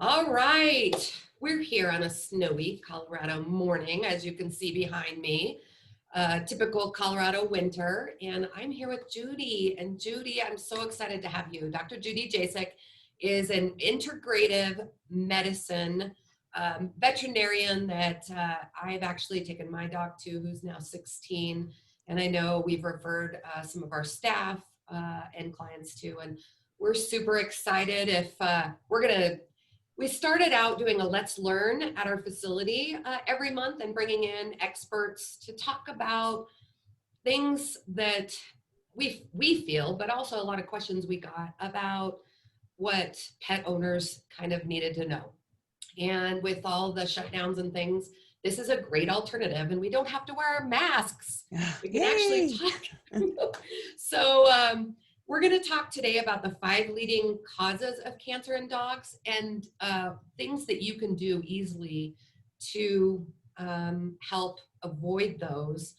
All right, we're here on a snowy Colorado morning, as you can see behind me. Typical Colorado winter, and I'm here with Judy. And Judy, I'm so excited to have you. Dr. Judy Jasek is an integrative medicine veterinarian that I've actually taken my dog to, who's now 16. And I know we've referred some of our staff and clients to, and we're super excited if we started out doing a Let's Learn at our facility every month and bringing in experts to talk about things that we feel, but also a lot of questions we got about what pet owners kind of needed to know. And with all the shutdowns and things, this is a great alternative, and we don't have to wear masks. We can actually talk. So we're going to talk today about the 5 leading causes of cancer in dogs and things that you can do easily to help avoid those.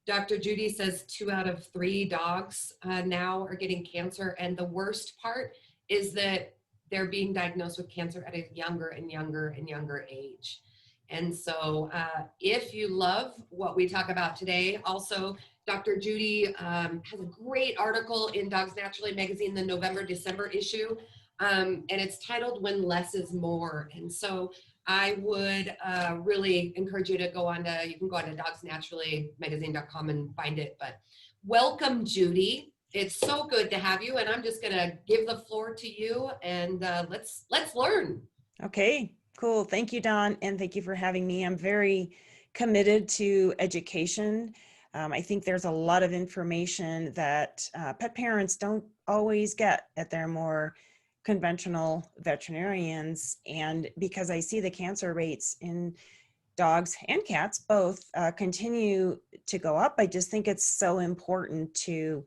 Dr. Judy says 2 out of 3 dogs now are getting cancer, and the worst part is that they're being diagnosed with cancer at a younger and younger and younger age. And so if you love what we talk about today, also Dr. Judy has a great article in Dogs Naturally magazine, the November-December issue, and it's titled When Less is More. And so I would really encourage you to go on to, you can go on to dogsnaturallymagazine.com and find it. But welcome, Judy. It's so good to have you, and I'm just going to give the floor to you, and let's learn. Okay, cool. Thank you, Dawn, and thank you for having me. I'm very committed to education. I think there's a lot of information that pet parents don't always get at their more conventional veterinarians, and because I see the cancer rates in dogs and cats both continue to go up, I just think it's so important to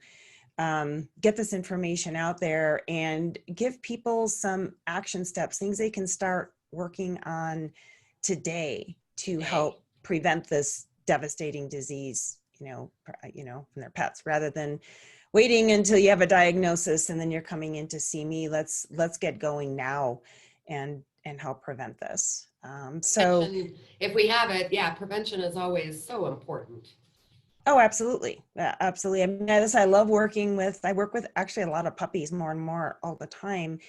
get this information out there and give people some action steps, things they can start working on today to help prevent this devastating disease, from their pets, rather than waiting until you have a diagnosis and then you're coming in to see me. Let's get going now and help prevent this. So if we have it, prevention is always so important. Oh, absolutely. Yeah, absolutely. I mean, I love I work with actually a lot of puppies more and more all the time.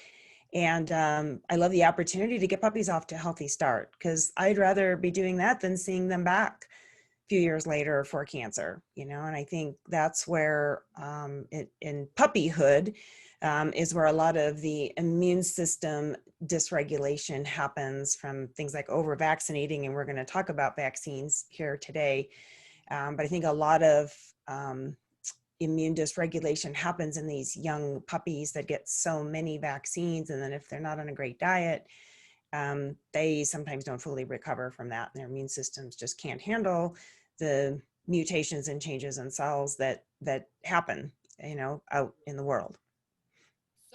And I love the opportunity to get puppies off to a healthy start, because I'd rather be doing that than seeing them back a few years later for cancer, and I think that's where in puppyhood is where a lot of the immune system dysregulation happens from things like over vaccinating. And we're going to talk about vaccines here today. But I think a lot of immune dysregulation happens in these young puppies that get so many vaccines. And then if they're not on a great diet, they sometimes don't fully recover from that. And their immune systems just can't handle the mutations and changes in cells that happen, out in the world.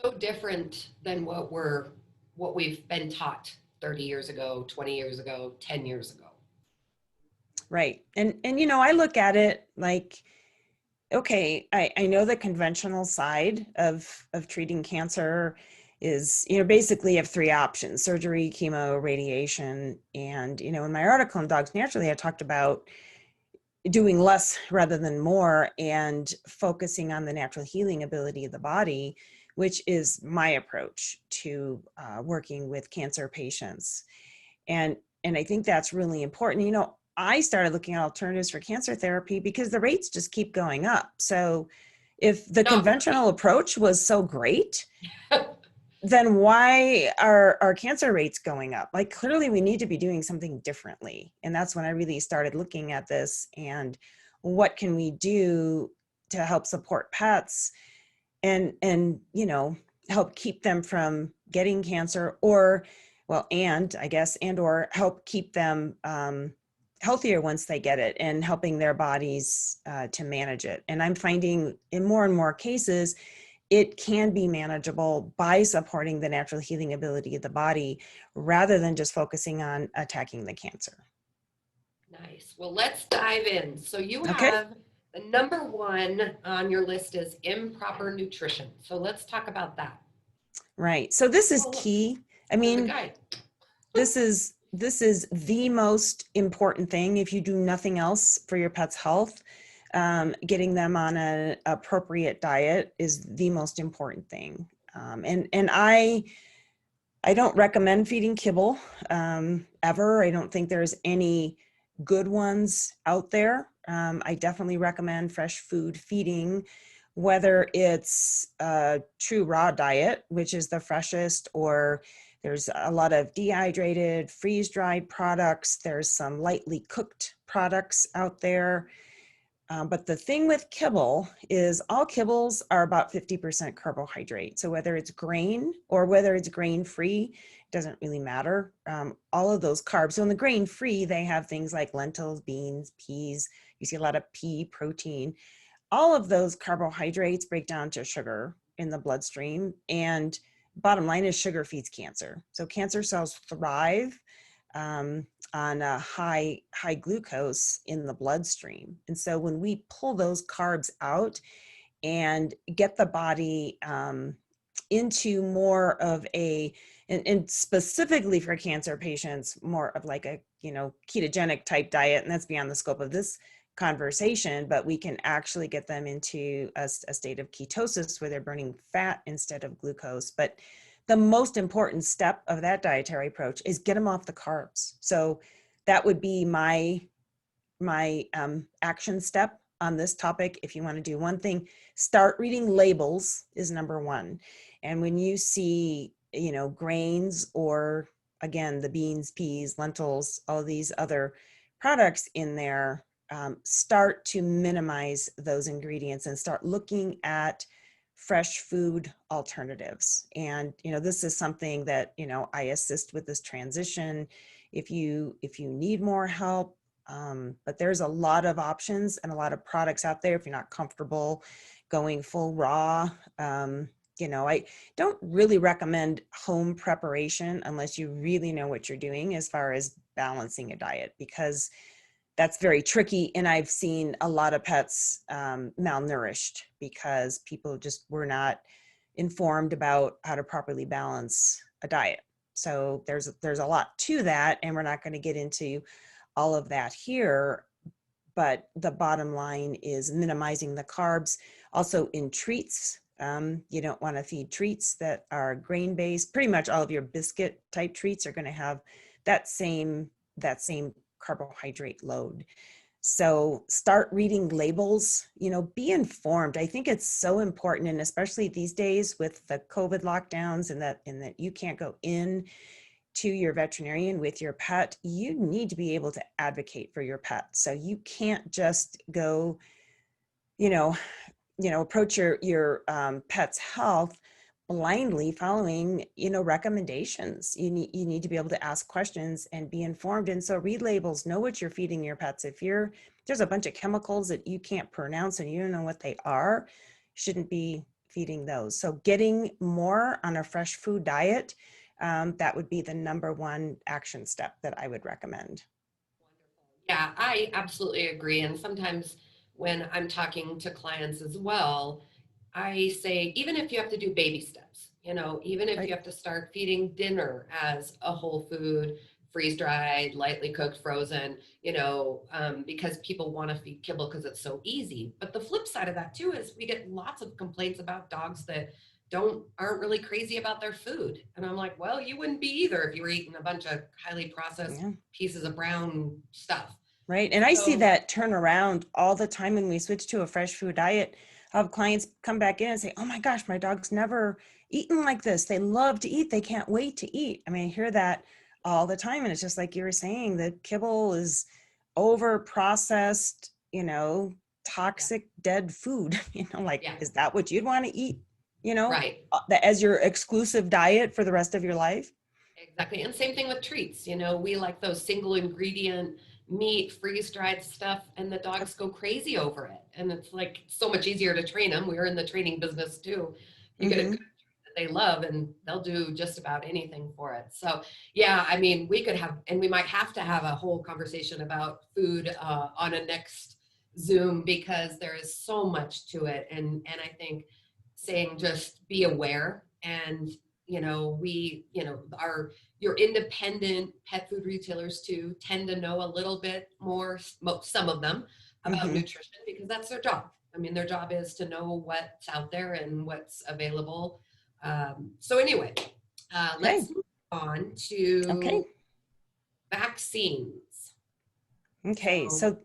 So different than what we've been taught 30 years ago, 20 years ago, 10 years ago. Right. And I look at it like, okay, I know the conventional side of treating cancer is, basically you have 3 options: surgery, chemo, radiation. And, in my article in Dogs Naturally, I talked about doing less rather than more and focusing on the natural healing ability of the body, which is my approach to working with cancer patients. And I think that's really important. I started looking at alternatives for cancer therapy because the rates just keep going up. So if the conventional approach was so great, then why are our cancer rates going up? Like, clearly we need to be doing something differently. And that's when I really started looking at this and what can we do to help support pets and help keep them from getting cancer, or help keep them healthier once they get it, and helping their bodies to manage it. And I'm finding in more and more cases, it can be manageable by supporting the natural healing ability of the body rather than just focusing on attacking the cancer. Nice. Well, let's dive in. So you have the number 1 on your list is improper nutrition. So let's talk about that. Right. So this is key. I as a mean, guide. this is the most important thing. If you do nothing else for your pet's health, getting them on an appropriate diet is the most important thing. And I don't recommend feeding kibble ever. I don't think there's any good ones out there. I definitely recommend fresh food feeding, whether it's a true raw diet, which is the freshest, or there's a lot of dehydrated, freeze-dried products. There's some lightly cooked products out there. But the thing with kibble is all kibbles are about 50% carbohydrate. So whether it's grain or whether it's grain-free, doesn't really matter. All of those carbs. So in the grain-free, they have things like lentils, beans, peas. You see a lot of pea protein. All of those carbohydrates break down to sugar in the bloodstream. And bottom line is sugar feeds cancer. So cancer cells thrive on high glucose in the bloodstream. And so when we pull those carbs out and get the body into more of a, and specifically for cancer patients, more of like a, ketogenic type diet, and that's beyond the scope of this conversation, but we can actually get them into a state of ketosis where they're burning fat instead of glucose. But the most important step of that dietary approach is get them off the carbs. So that would be my action step on this topic. If you want to do one thing, start reading labels is number one. And when you see, grains, or again, the beans, peas, lentils, all these other products in there, start to minimize those ingredients and start looking at fresh food alternatives. And, this is something that, I assist with this transition. If you need more help, but there's a lot of options and a lot of products out there. If you're not comfortable going full raw, I don't really recommend home preparation unless you really know what you're doing as far as balancing a diet, because that's very tricky. And I've seen a lot of pets malnourished because people just were not informed about how to properly balance a diet. So there's a lot to that, and we're not going to get into all of that here. But the bottom line is minimizing the carbs. Also in treats, you don't want to feed treats that are grain-based. Pretty much all of your biscuit type treats are going to have that same carbohydrate load. So start reading labels, be informed. I think it's so important, and especially these days with the COVID lockdowns and that you can't go in to your veterinarian with your pet, you need to be able to advocate for your pet. So you can't just go, approach your pet's health blindly following, recommendations. You need to be able to ask questions and be informed. And so read labels, know what you're feeding your pets. If there's a bunch of chemicals that you can't pronounce and you don't know what they are, shouldn't be feeding those. So getting more on a fresh food diet, that would be the number one action step that I would recommend. Yeah, I absolutely agree. And sometimes when I'm talking to clients as well, I say, even if you have to do baby steps, even if Right. you have to start feeding dinner as a whole food, freeze dried, lightly cooked, frozen, because people want to feed kibble because it's so easy. But the flip side of that too is we get lots of complaints about dogs that aren't really crazy about their food. And I'm like, well, you wouldn't be either if you were eating a bunch of highly processed pieces of brown stuff. Right. And I see So that turn around all the time when we switch to a fresh food diet. I'll have clients come back in and say, oh my gosh, my dog's never eaten like this. They love to eat. They can't wait to eat. I mean, I hear that all the time. And it's just like you were saying, the kibble is over processed, toxic, dead food. Is that what you'd want to eat, right. as your exclusive diet for the rest of your life? Exactly. And same thing with treats. We like those single ingredient meat, freeze dried stuff, and the dogs go crazy over it. And it's like so much easier to train them. We're in the training business too. You get a good treat that they love, and they'll do just about anything for it. So, yeah, I mean, we could have, and we might have to have a whole conversation about food on a next Zoom, because there is so much to it. And I think saying just be aware and your independent pet food retailers too tend to know a little bit more, some of them, about Hmm. nutrition, because that's their job. I mean, their job is to know what's out there and what's available. So anyway, Okay. let's move on Okay. to vaccines. Okay. So So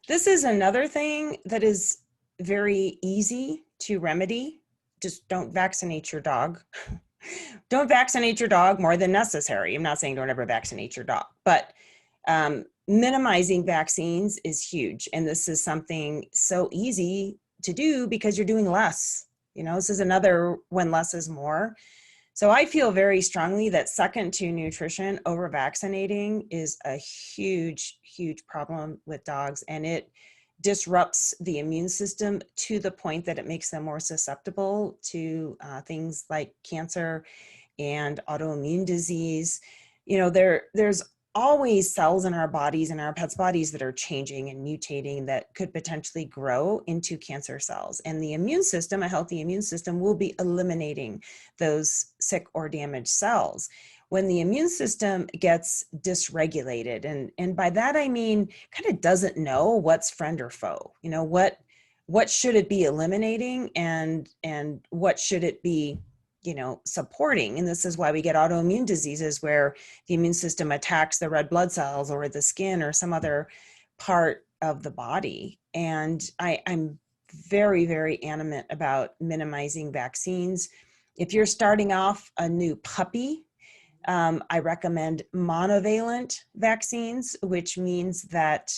this is another thing that is very easy to remedy. Just don't vaccinate your dog. Don't vaccinate your dog more than necessary. I'm not saying don't ever vaccinate your dog, but minimizing vaccines is huge. And this is something so easy to do because you're doing less. This is another when less is more. So I feel very strongly that second to nutrition, over vaccinating is a huge, huge problem with dogs, and it disrupts the immune system to the point that it makes them more susceptible to things like cancer and autoimmune disease. There's always cells in our bodies and our pets' bodies that are changing and mutating that could potentially grow into cancer cells. And the immune system, a healthy immune system, will be eliminating those sick or damaged cells. When the immune system gets dysregulated, and by that I mean kind of doesn't know what's friend or foe, what should it be eliminating and what should it be supporting. And this is why we get autoimmune diseases where the immune system attacks the red blood cells or the skin or some other part of the body. And I'm very, very animate about minimizing vaccines. If you're starting off a new puppy, I recommend monovalent vaccines, which means that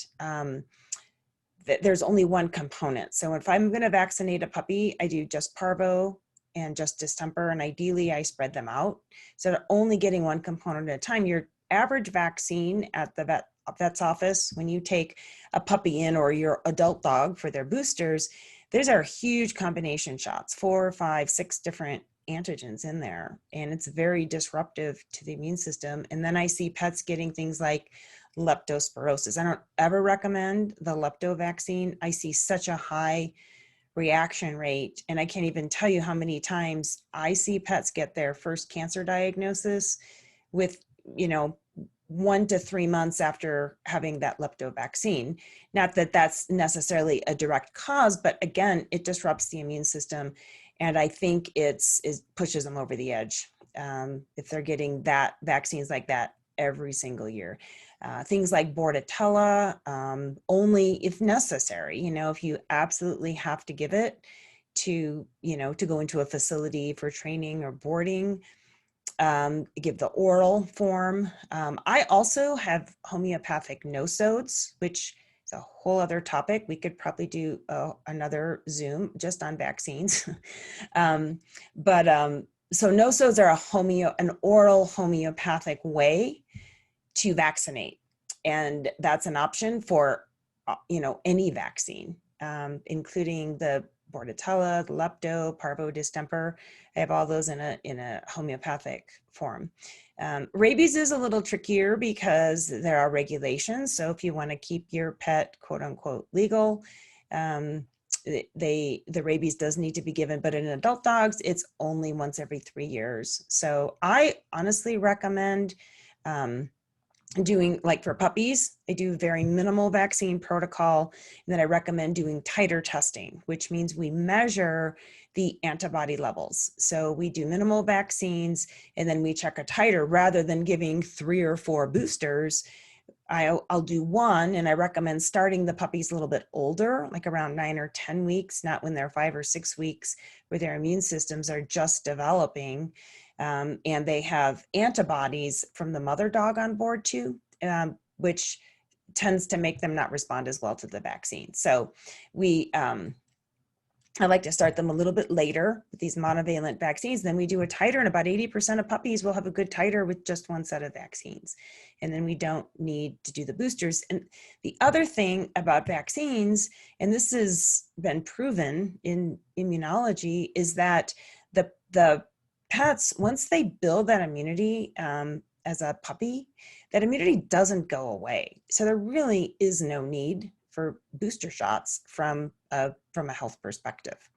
there's only one component. So if I'm going to vaccinate a puppy, I do just parvo and just distemper, and ideally I spread them out. So they're only getting one component at a time. Your average vaccine at the vet's office, when you take a puppy in or your adult dog for their boosters, these are huge combination shots, 4, 5, 6 different antigens in there. And it's very disruptive to the immune system. And then I see pets getting things like leptospirosis. I don't ever recommend the lepto vaccine. I see such a high reaction rate, and I can't even tell you how many times I see pets get their first cancer diagnosis with 1 to 3 months after having that lepto vaccine. Not that that's necessarily a direct cause, but again, it disrupts the immune system, and I think it pushes them over the edge if they're getting vaccines like that every single year. Things like bordetella, only if necessary. If you absolutely have to give it to go into a facility for training or boarding, give the oral form. I also have homeopathic no-sodes, which is a whole other topic. We could probably do another Zoom just on vaccines. So no-sodes are an oral homeopathic way to vaccinate. And that's an option for, any vaccine, including the bordetella, the lepto, parvo, distemper. I have all those in a homeopathic form. Rabies is a little trickier because there are regulations. So if you want to keep your pet, quote unquote, legal, the rabies does need to be given, but in adult dogs, it's only once every 3 years. So I honestly recommend doing, like for puppies, I do very minimal vaccine protocol. And then I recommend doing titer testing, which means we measure the antibody levels. So we do minimal vaccines and then we check a titer rather than giving 3 or 4 boosters. I'll do 1, and I recommend starting the puppies a little bit older, like around 9 or 10 weeks, not when they're 5 or 6 weeks, where their immune systems are just developing. And they have antibodies from the mother dog on board too, which tends to make them not respond as well to the vaccine. So I like to start them a little bit later with these monovalent vaccines. Then we do a titer, and about 80% of puppies will have a good titer with just 1 set of vaccines. And then we don't need to do the boosters. And the other thing about vaccines, and this has been proven in immunology, is that the pets, once they build that immunity as a puppy, that immunity doesn't go away. So there really is no need for booster shots from a health perspective.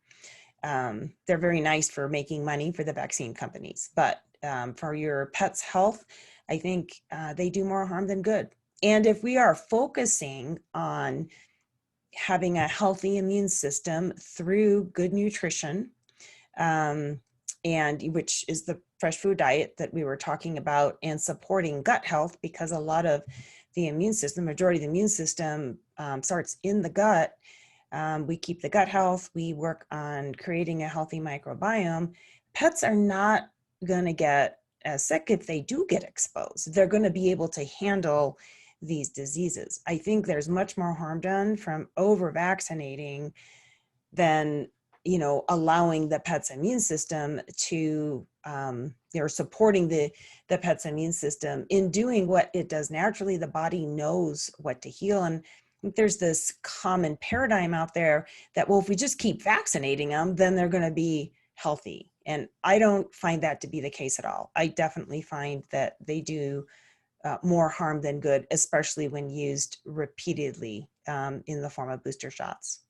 They're very nice for making money for the vaccine companies, but for your pet's health, I think they do more harm than good. And if we are focusing on having a healthy immune system through good nutrition, and which is the fresh food diet that we were talking about, and supporting gut health, because a lot of the immune system, majority of the immune system starts in the gut. We keep the gut health. We work on creating a healthy microbiome. Pets are not going to get as sick if they do get exposed. They're going to be able to handle these diseases. I think there's much more harm done from over vaccinating than, you know, allowing the pet's immune system to, or supporting the pet's immune system in doing what it does naturally. The body knows what to heal. And there's this common paradigm out there that, well, if we just keep vaccinating them, then they're going to be healthy. And I don't find that to be the case at all. I definitely find that they do more harm than good, especially when used repeatedly in the form of booster shots.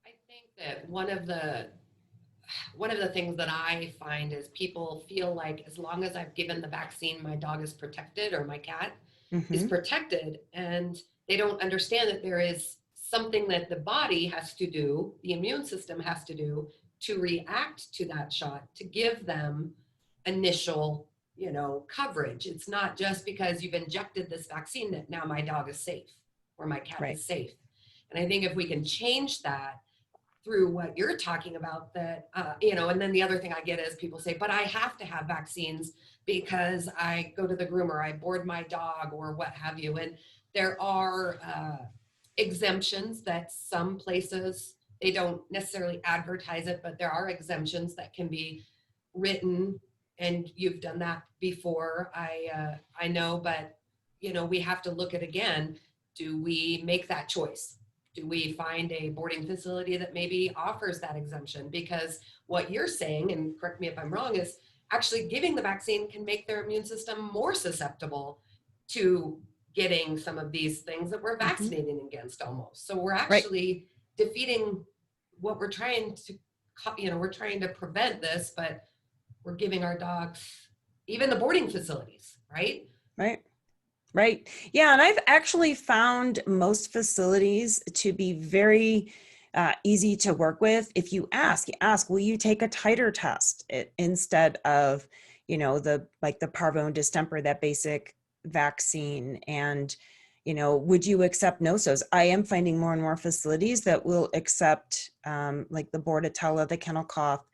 I think that one of the things that I find is people feel like as long as I've given the vaccine, my dog is protected or my cat is Mm-hmm. protected, and they don't understand that there is something that the body has to do, the immune system has to do to react to that shot, to give them initial, coverage. It's not just because you've injected this vaccine that now my dog is safe or my cat Right. is safe. And I think if we can change that through what you're talking about, that, and then the other thing I get is people say, but I have to have vaccines because I go to the groomer, I board my dog or what have you. And there are exemptions that some places, they don't necessarily advertise it, but there are exemptions that can be written, and you've done that before. I know, but we have to look at, again, do we make that choice? Do we find a boarding facility that maybe offers that exemption? Because what you're saying, and correct me if I'm wrong, is actually giving the vaccine can make their immune system more susceptible to getting some of these things that we're Mm-hmm. vaccinating against almost. So we're Right. actually defeating what we're trying to, we're trying to prevent this, but we're giving our dogs, even the boarding facilities, right? Right. Right. Yeah. And I've actually found most facilities to be very easy to work with. If you ask, will you take a titer test instead of, the parvo and distemper, that basic vaccine? And, would you accept no-shows? I am finding more and more facilities that will accept like the Bordetella, the kennel cough,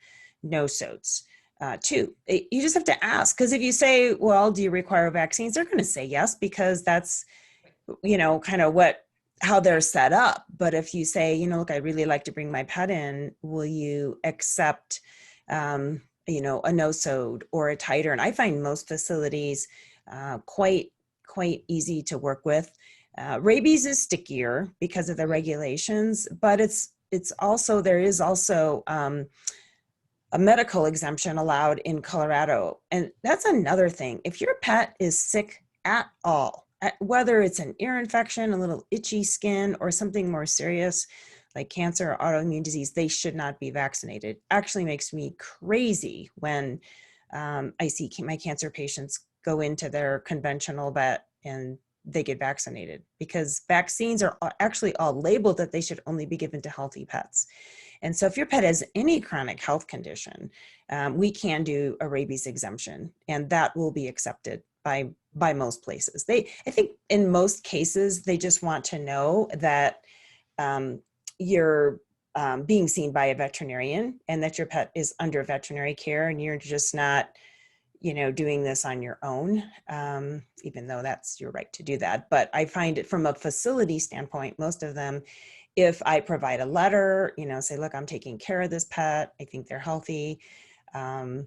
no-shows. Too. You just have to ask, because if you say, well, do you require vaccines? They're going to say yes, because that's, kind of how they're set up. But if you say, look, I really like to bring my pet in, will you accept, a no-sode or a titer? And I find most facilities quite easy to work with. Rabies is stickier because of the regulations, but it's also, there is also, a medical exemption allowed in Colorado. And that's another thing. If your pet is sick at all, whether it's an ear infection, a little itchy skin, or something more serious like cancer or autoimmune disease, they should not be vaccinated. Actually makes me crazy when I see my cancer patients go into their conventional vet and they get vaccinated, because vaccines are actually all labeled that they should only be given to healthy pets. And so if your pet has any chronic health condition, we can do a rabies exemption, and that will be accepted by most places. I think in most cases, they just want to know that you're being seen by a veterinarian and that your pet is under veterinary care, and you're just not, doing this on your own, even though that's your right to do that. But I find it from a facility standpoint, most of them, if I provide a letter, say, look, I'm taking care of this pet, I think they're healthy. A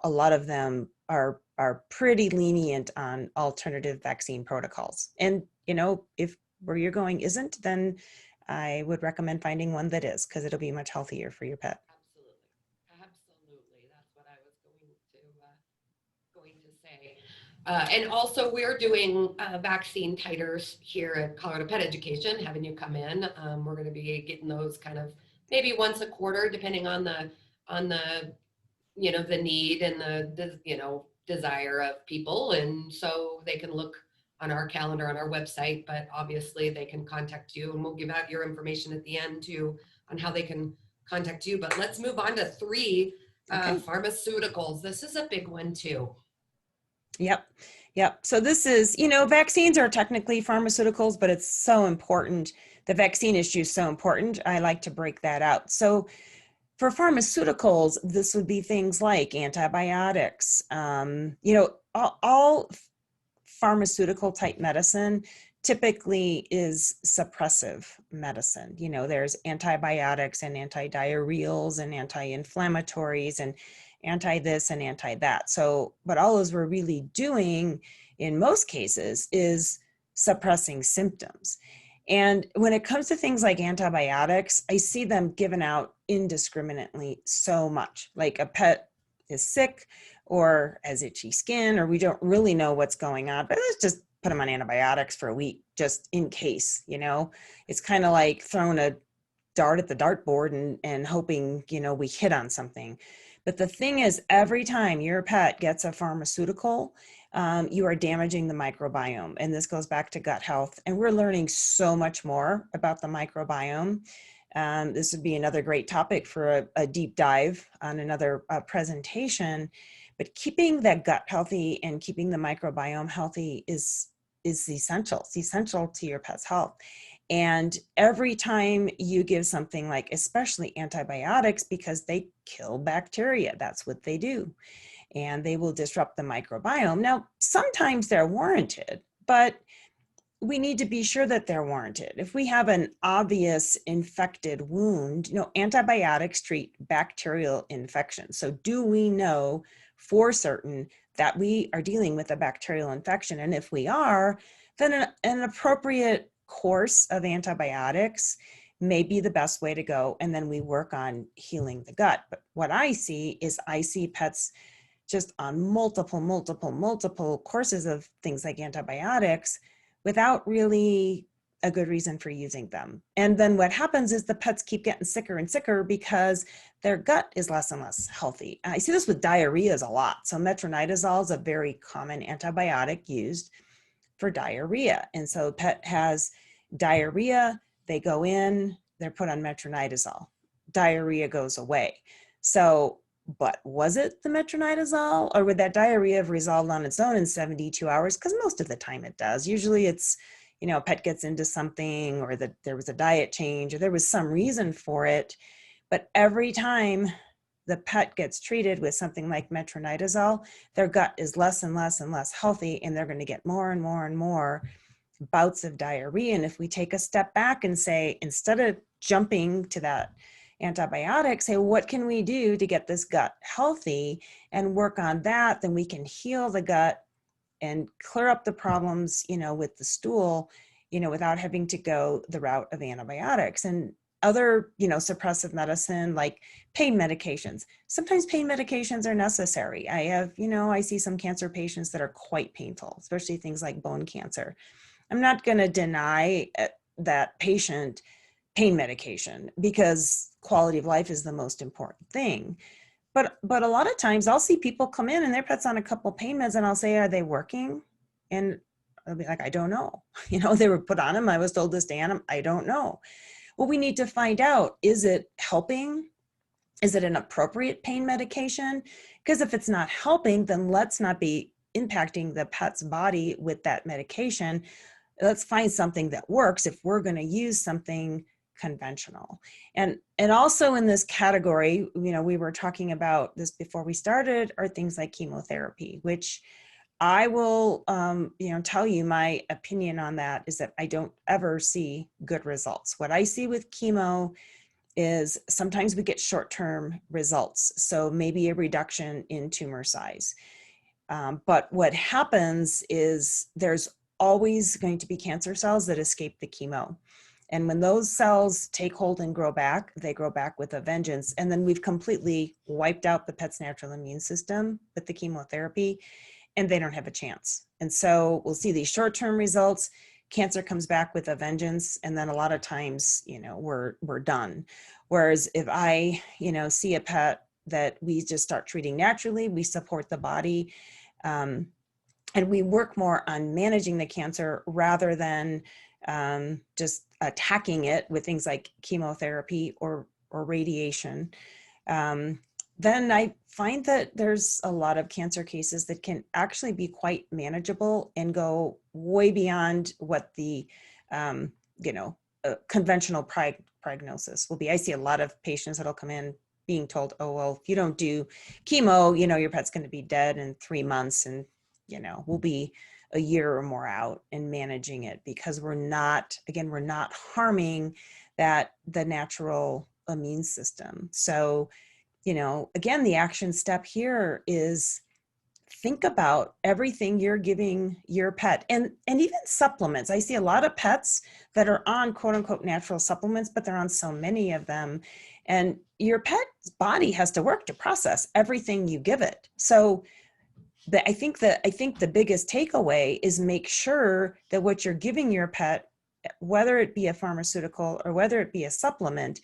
lot of them are pretty lenient on alternative vaccine protocols. And, if where you're going isn't, then I would recommend finding one that is, because it'll be much healthier for your pet. Absolutely. That's what I was going to say. And also, we're doing vaccine titers here at Colorado Pet Education, having you come in. We're going to be getting those kind of maybe once a quarter, depending on the the need and the desire of people. And so they can look on our calendar on our website, but obviously they can contact you, and we'll give out your information at the end too on how they can contact you. But let's move on to 3, Okay. pharmaceuticals. This is a big one too. Yep. Yep. So this is, vaccines are technically pharmaceuticals, but it's so important. The vaccine issue is so important. I like to break that out. So for pharmaceuticals, this would be things like antibiotics, all pharmaceutical type medicine typically is suppressive medicine. There's antibiotics and antidiarrheals and anti-inflammatories and anti this and anti that. So, but all those we're really doing in most cases is suppressing symptoms. And when it comes to things like antibiotics, I see them given out indiscriminately so much. Like a pet is sick or has itchy skin, or we don't really know what's going on, but let's just put them on antibiotics for a week just in case. It's kind of like throwing a dart at the dartboard and hoping, we hit on something. But the thing is, every time your pet gets a pharmaceutical, you are damaging the microbiome. And this goes back to gut health. And we're learning so much more about the microbiome. This would be another great topic for a deep dive on another presentation. But keeping that gut healthy and keeping the microbiome healthy is essential. It's essential to your pet's health. And every time you give something like, especially antibiotics, because they kill bacteria, that's what they do. And they will disrupt the microbiome. Now, sometimes they're warranted, but we need to be sure that they're warranted. If we have an obvious infected wound, antibiotics treat bacterial infections. So do we know for certain that we are dealing with a bacterial infection? And if we are, then an appropriate course of antibiotics may be the best way to go. And then we work on healing the gut. But what I see pets just on multiple courses of things like antibiotics without really a good reason for using them. And then what happens is the pets keep getting sicker and sicker because their gut is less and less healthy. I see this with diarrheas a lot. So metronidazole is a very common antibiotic used for diarrhea. And so pet has diarrhea, they go in, they're put on metronidazole. Diarrhea goes away. So, but was it the metronidazole, or would that diarrhea have resolved on its own in 72 hours? Because most of the time it does. Usually it's, a pet gets into something, or that there was a diet change, or there was some reason for it. But every time the pet gets treated with something like metronidazole, their gut is less and less and less healthy, and they're going to get more and more and more bouts of diarrhea. And if we take a step back and say, instead of jumping to that antibiotic, say, what can we do to get this gut healthy and work on that? Then we can heal the gut and clear up the problems, with the stool, without having to go the route of antibiotics. And other, suppressive medicine like pain medications. Sometimes pain medications are necessary. I see some cancer patients that are quite painful, especially things like bone cancer. I'm not going to deny that patient pain medication because quality of life is the most important thing. But a lot of times I'll see people come in and their pet's on a couple pain meds, and I'll say, are they working? And I'll be like, I don't know. They were put on them. I was told to stay on them. I don't know. Well, we need to find out, is it helping? Is it an appropriate pain medication? Because if it's not helping, then let's not be impacting the pet's body with that medication. Let's find something that works if we're going to use something conventional. And also in this category, we were talking about this before we started, are things like chemotherapy, which I will, tell you my opinion on that is that I don't ever see good results. What I see with chemo is sometimes we get short-term results. So maybe a reduction in tumor size. But what happens is there's always going to be cancer cells that escape the chemo. And when those cells take hold and grow back, they grow back with a vengeance. And then we've completely wiped out the pet's natural immune system with the chemotherapy, and they don't have a chance. And so we'll see these short-term results. Cancer comes back with a vengeance. And then a lot of times, we're done. Whereas if I, see a pet that we just start treating naturally. We support the body, and we work more on managing the cancer rather than just attacking it with things like chemotherapy or radiation. Then I find that there's a lot of cancer cases that can actually be quite manageable and go way beyond what the, conventional prognosis will be. I see a lot of patients that'll come in being told, oh, well, if you don't do chemo, your pet's going to be dead in 3 months, and, we'll be a year or more out in managing it, because we're not harming the natural immune system. So, again, the action step here is think about everything you're giving your pet, and even supplements. I see a lot of pets that are on quote unquote natural supplements, but they're on so many of them. And your pet's body has to work to process everything you give it. So I think the biggest takeaway is make sure that what you're giving your pet, whether it be a pharmaceutical or whether it be a supplement,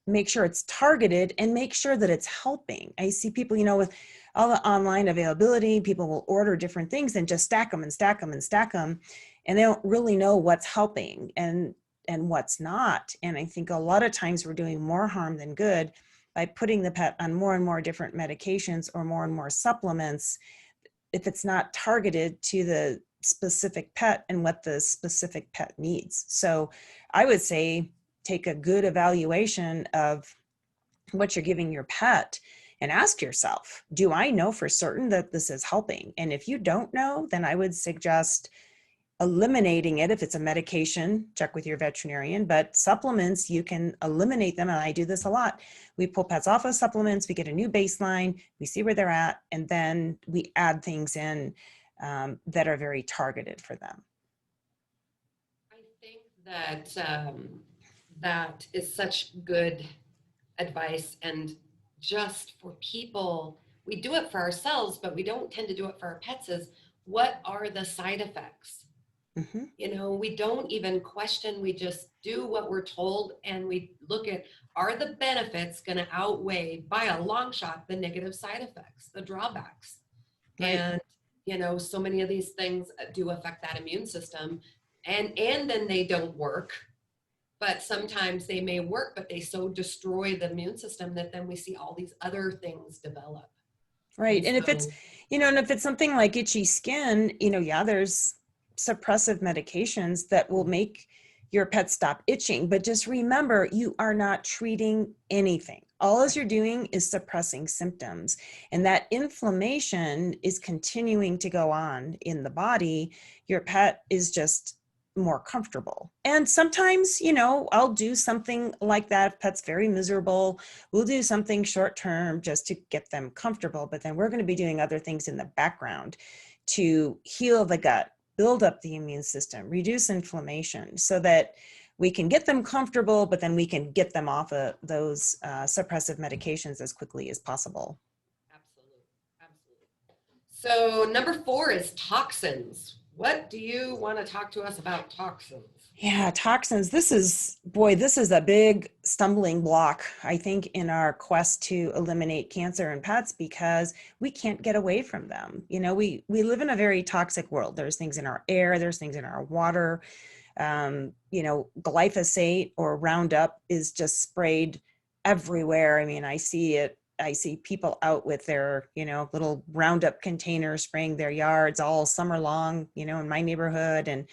make sure it's targeted and make sure that it's helping. I see people, with all the online availability, people will order different things and just stack them and stack them and stack them. And they don't really know what's helping and what's not. And I think a lot of times we're doing more harm than good by putting the pet on more and more different medications or more and more supplements, if it's not targeted to the specific pet and what the specific pet needs. So I would say, take a good evaluation of what you're giving your pet and ask yourself, do I know for certain that this is helping? And if you don't know, then I would suggest eliminating it. If it's a medication, check with your veterinarian, but supplements, you can eliminate them. And I do this a lot. We pull pets off of supplements, we get a new baseline, we see where they're at, and then we add things in that are very targeted for them. I think that that is such good advice. And just for people, we do it for ourselves, but we don't tend to do it for our pets, is what are the side effects? Mm-hmm. We don't even question, we just do what we're told, and we look at, are the benefits going to outweigh by a long shot the negative side effects, the drawbacks? Right. And so many of these things do affect that immune system, and then they don't work. But sometimes they may work, but they so destroy the immune system that then we see all these other things develop. Right. And if it's something like itchy skin, there's suppressive medications that will make your pet stop itching. But just remember, you are not treating anything. All you're doing is suppressing symptoms. And that inflammation is continuing to go on in the body. Your pet is just more comfortable. And sometimes, I'll do something like that. If pet's very miserable, we'll do something short term just to get them comfortable. But then we're going to be doing other things in the background to heal the gut, build up the immune system, reduce inflammation, so that we can get them comfortable, but then we can get them off of those suppressive medications as quickly as possible. Absolutely. So number 4 is toxins. What do you want to talk to us about toxins? Yeah, toxins. This is a big stumbling block, I think, in our quest to eliminate cancer in pets, because we can't get away from them. We live in a very toxic world. There's things in our air, there's things in our water. Glyphosate or Roundup is just sprayed everywhere. I mean, I see people out with their, little Roundup containers spraying their yards all summer long, in my neighborhood. And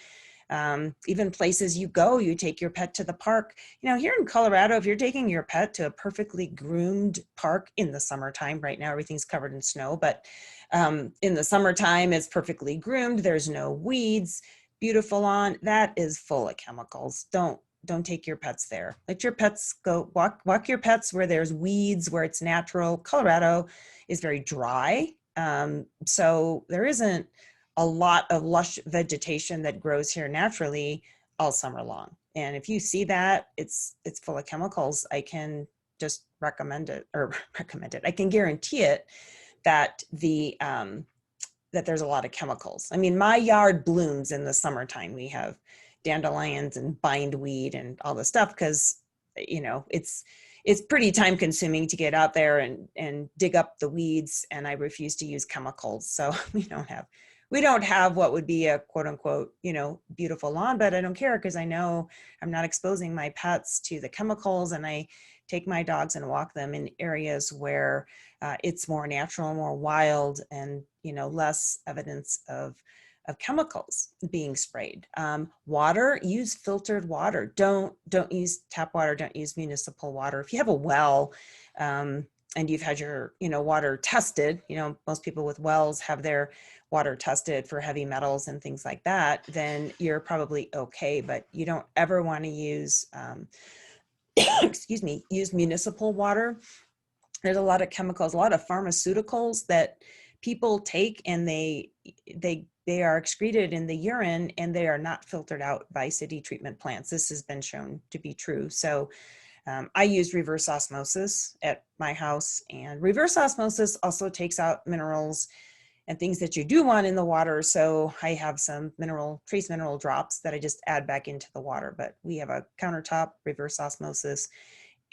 even places you take your pet to the park. Here in Colorado, if you're taking your pet to a perfectly groomed park in the summertime, right now everything's covered in snow, but in the summertime it's perfectly groomed. There's no weeds, beautiful lawn. That is full of chemicals. Don't take your pets there. Let your pets go walk your pets where there's weeds, where it's natural. Colorado is very dry. So there isn't a lot of lush vegetation that grows here naturally all summer long. And if you see that it's full of chemicals, I can just recommend it. I can guarantee it that that there's a lot of chemicals. I mean, my yard blooms in the summertime. We have dandelions and bindweed and all this stuff because, it's pretty time consuming to get out there and dig up the weeds, and I refuse to use chemicals. So we don't have what would be a quote unquote, beautiful lawn, but I don't care because I know I'm not exposing my pets to the chemicals, and I take my dogs and walk them in areas where it's more natural, more wild, and less evidence of chemicals being sprayed. Water, use filtered water. Don't use tap water. Don't use municipal water. If you have a well and you've had your water tested, most people with wells have their water tested for heavy metals and things like that, then you're probably okay. But you don't ever want to use use municipal water. There's a lot of chemicals, a lot of pharmaceuticals that people take, and they are excreted in the urine, and they are not filtered out by city treatment plants. This has been shown to be true. So I use reverse osmosis at my house, and reverse osmosis also takes out minerals and things that you do want in the water. So I have some trace mineral drops that I just add back into the water. But we have a countertop reverse osmosis,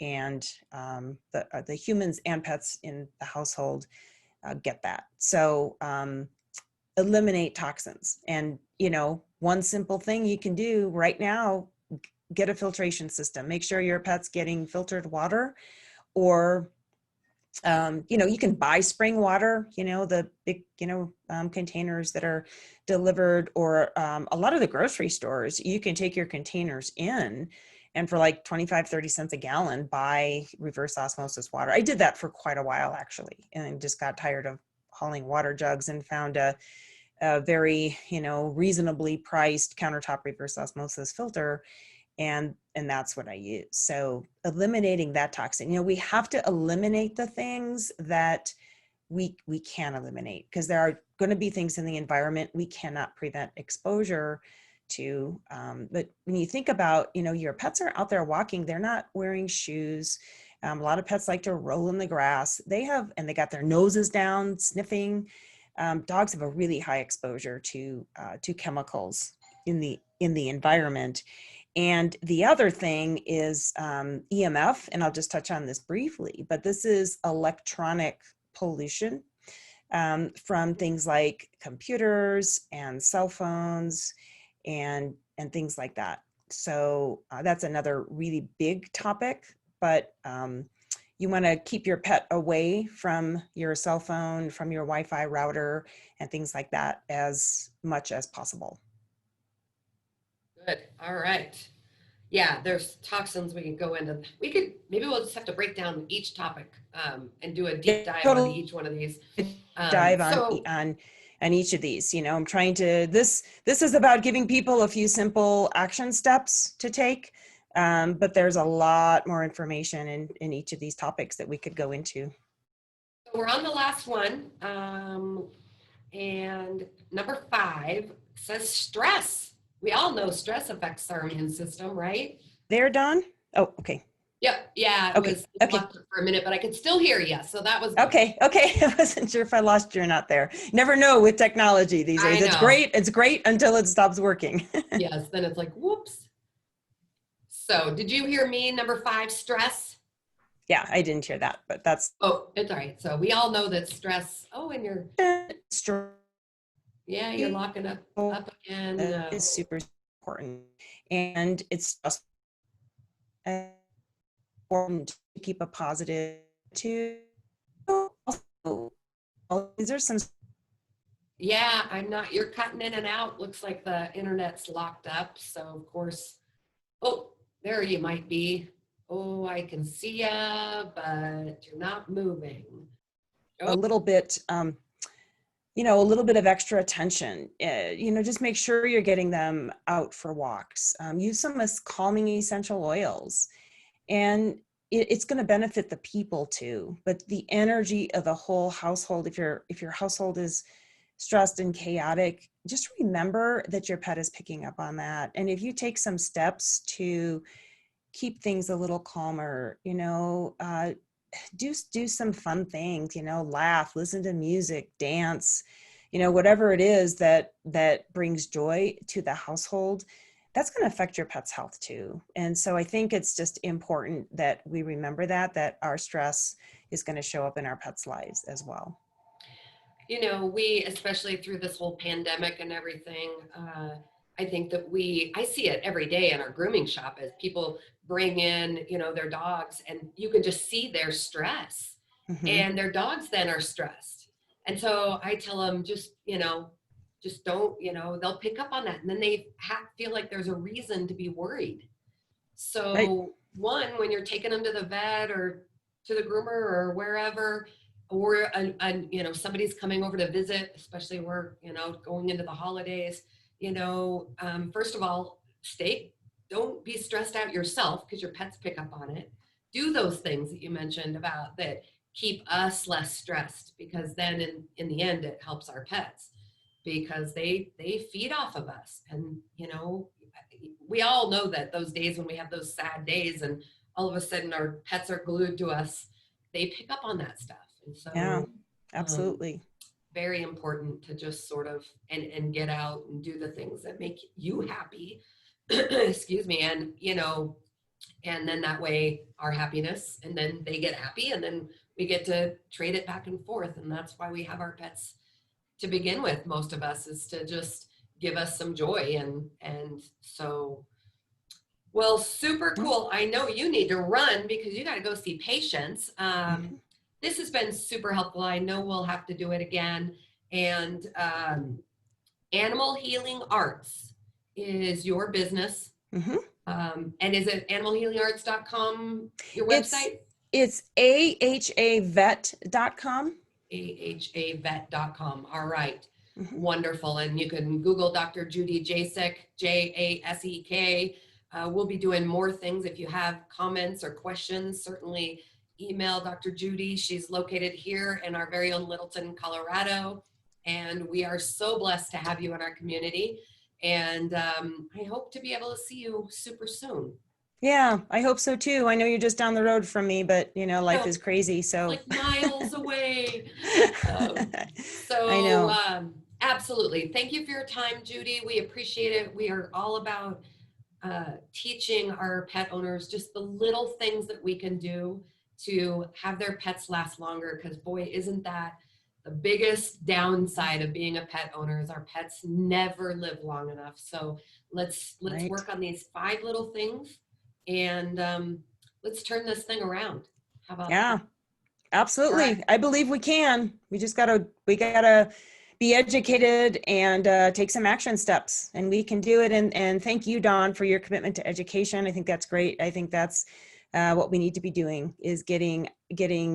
and the humans and pets in the household get that. So eliminate toxins. And one simple thing you can do right now, get a filtration system. Make sure your pet's getting filtered water, or you can buy spring water, the big, containers that are delivered, or a lot of the grocery stores, you can take your containers in and for like 25-30 cents a gallon, buy reverse osmosis water. I did that for quite a while, actually, and just got tired of hauling water jugs and found a very, reasonably priced countertop reverse osmosis filter. And that's what I use. So eliminating that toxin, we have to eliminate the things that we can eliminate, because there are going to be things in the environment we cannot prevent exposure to. But when you think about, your pets are out there walking, they're not wearing shoes. A lot of pets like to roll in the grass. They got their noses down, sniffing. Dogs have a really high exposure to chemicals in the environment. And the other thing is EMF, and I'll just touch on this briefly, but this is electronic pollution from things like computers and cell phones and things like that. So that's another really big topic, but you want to keep your pet away from your cell phone, from your Wi-Fi router, and things like that as much as possible. Good. All right. Yeah, there's toxins we can go into. Maybe we'll just have to break down each topic and do a deep dive on each one of these. Dive on each of these. I'm trying to, this is about giving people a few simple action steps to take, but there's a lot more information in each of these topics that we could go into. So we're on the last one, and number 5 says stress. We all know stress affects our immune system, right? There, Dawn? Oh, okay. Yep. Yeah. It was left for a minute, but I could still hear you. So that was good. Okay. I wasn't sure if I lost you or not there. Never know with technology these days. It's great. It's great until it stops working. Yes. Then it's like, whoops. So did you hear me? Number 5, stress. Yeah, I didn't hear that, but that's. Oh, it's all right. So we all know that stress. Oh, and you're. Yeah, you're locking up again. Is super important, and it's just important to keep a positive too. Also, there's some. Yeah, you're cutting in and out. Looks like the internet's locked up. So of course, oh, there you might be. Oh, I can see ya, but you're not moving. A little bit. A little bit of extra attention, just make sure you're getting them out for walks. Use some calming essential oils, and it's going to benefit the people too. But the energy of the whole household, if your household is stressed and chaotic, just remember that your pet is picking up on that. And if you take some steps to keep things a little calmer, do some fun things, laugh, listen to music, dance, whatever it is that brings joy to the household. that's going to affect your pet's health too. And so I think it's just important that we remember that our stress is going to show up in our pets' lives as well. You know, we, especially through this whole pandemic and everything, I think that I see it every day in our grooming shop as people bring in, you know, their dogs, and you can just see their stress, Hmm. and their dogs then are stressed. And so I tell them, just, you know, just don't, you know, they'll pick up on that. And then they feel like there's a reason to be worried. Right. So one, when you're taking them to the vet or to the groomer or wherever, or you know, somebody's coming over to visit, especially we're, you know, going into the holidays, you know, first of all, don't be stressed out yourself because your pets pick up on it. Do those things that you mentioned about that keep us less stressed, because then in the end it helps our pets, because they feed off of us. And you know, we all know that those days when we have those sad days and all of a sudden our pets are glued to us, they pick up on that stuff. And Yeah, so um, absolutely. very important to just sort of and get out and do the things that make you happy. Excuse me. And you know, and then that way our happiness, and then they get happy, and then we get to trade it back and forth. And that's why we have our pets to begin with. Most of us is to just give us some joy. And so, well, super Yeah. cool. I know you need to run because you got to go see patients. Mhm. This has been super helpful. I know we'll have to do it again. And Animal Healing Arts is your business. Mhm. And is it animalhealingarts.com, your It's website? it's ahavet.com. ahavet.com. All right. Mhm. Wonderful. And you can Google Dr. Judy Jasek, Jasek. We'll be doing more things. If you have comments or questions, certainly email Dr. Judy. She's located here in our very own Littleton, Colorado. And we are so blessed to have you in our community. And I hope to be able to see you super soon. Yeah, I hope so too. I know you're just down the road from me, but you know, life No, is crazy. it's So like miles away. Um, I so know. absolutely. Thank you for your time, Judy. We appreciate it. We are all about teaching our pet owners just the little things that we can do to have their pets last longer. Because boy, isn't that the biggest downside of being a pet owner, is our pets never live long enough. So let's Right. work on these 5 little things, and let's turn this thing around. How about Yeah, that? All right. absolutely. I believe we can. We gotta be educated and take some action steps, and we can do it. And thank you, Dawn, for your commitment to education. I think that's great. I think that's what we need to be doing, is getting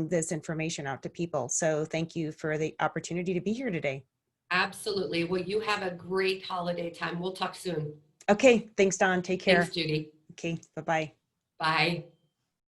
this information out to people. So thank you for the opportunity to be here today. Absolutely. Well, you have a great holiday time. We'll talk soon. Okay, thanks, Dawn. Take Thanks, care. Judy. Okay, bye-bye. Bye.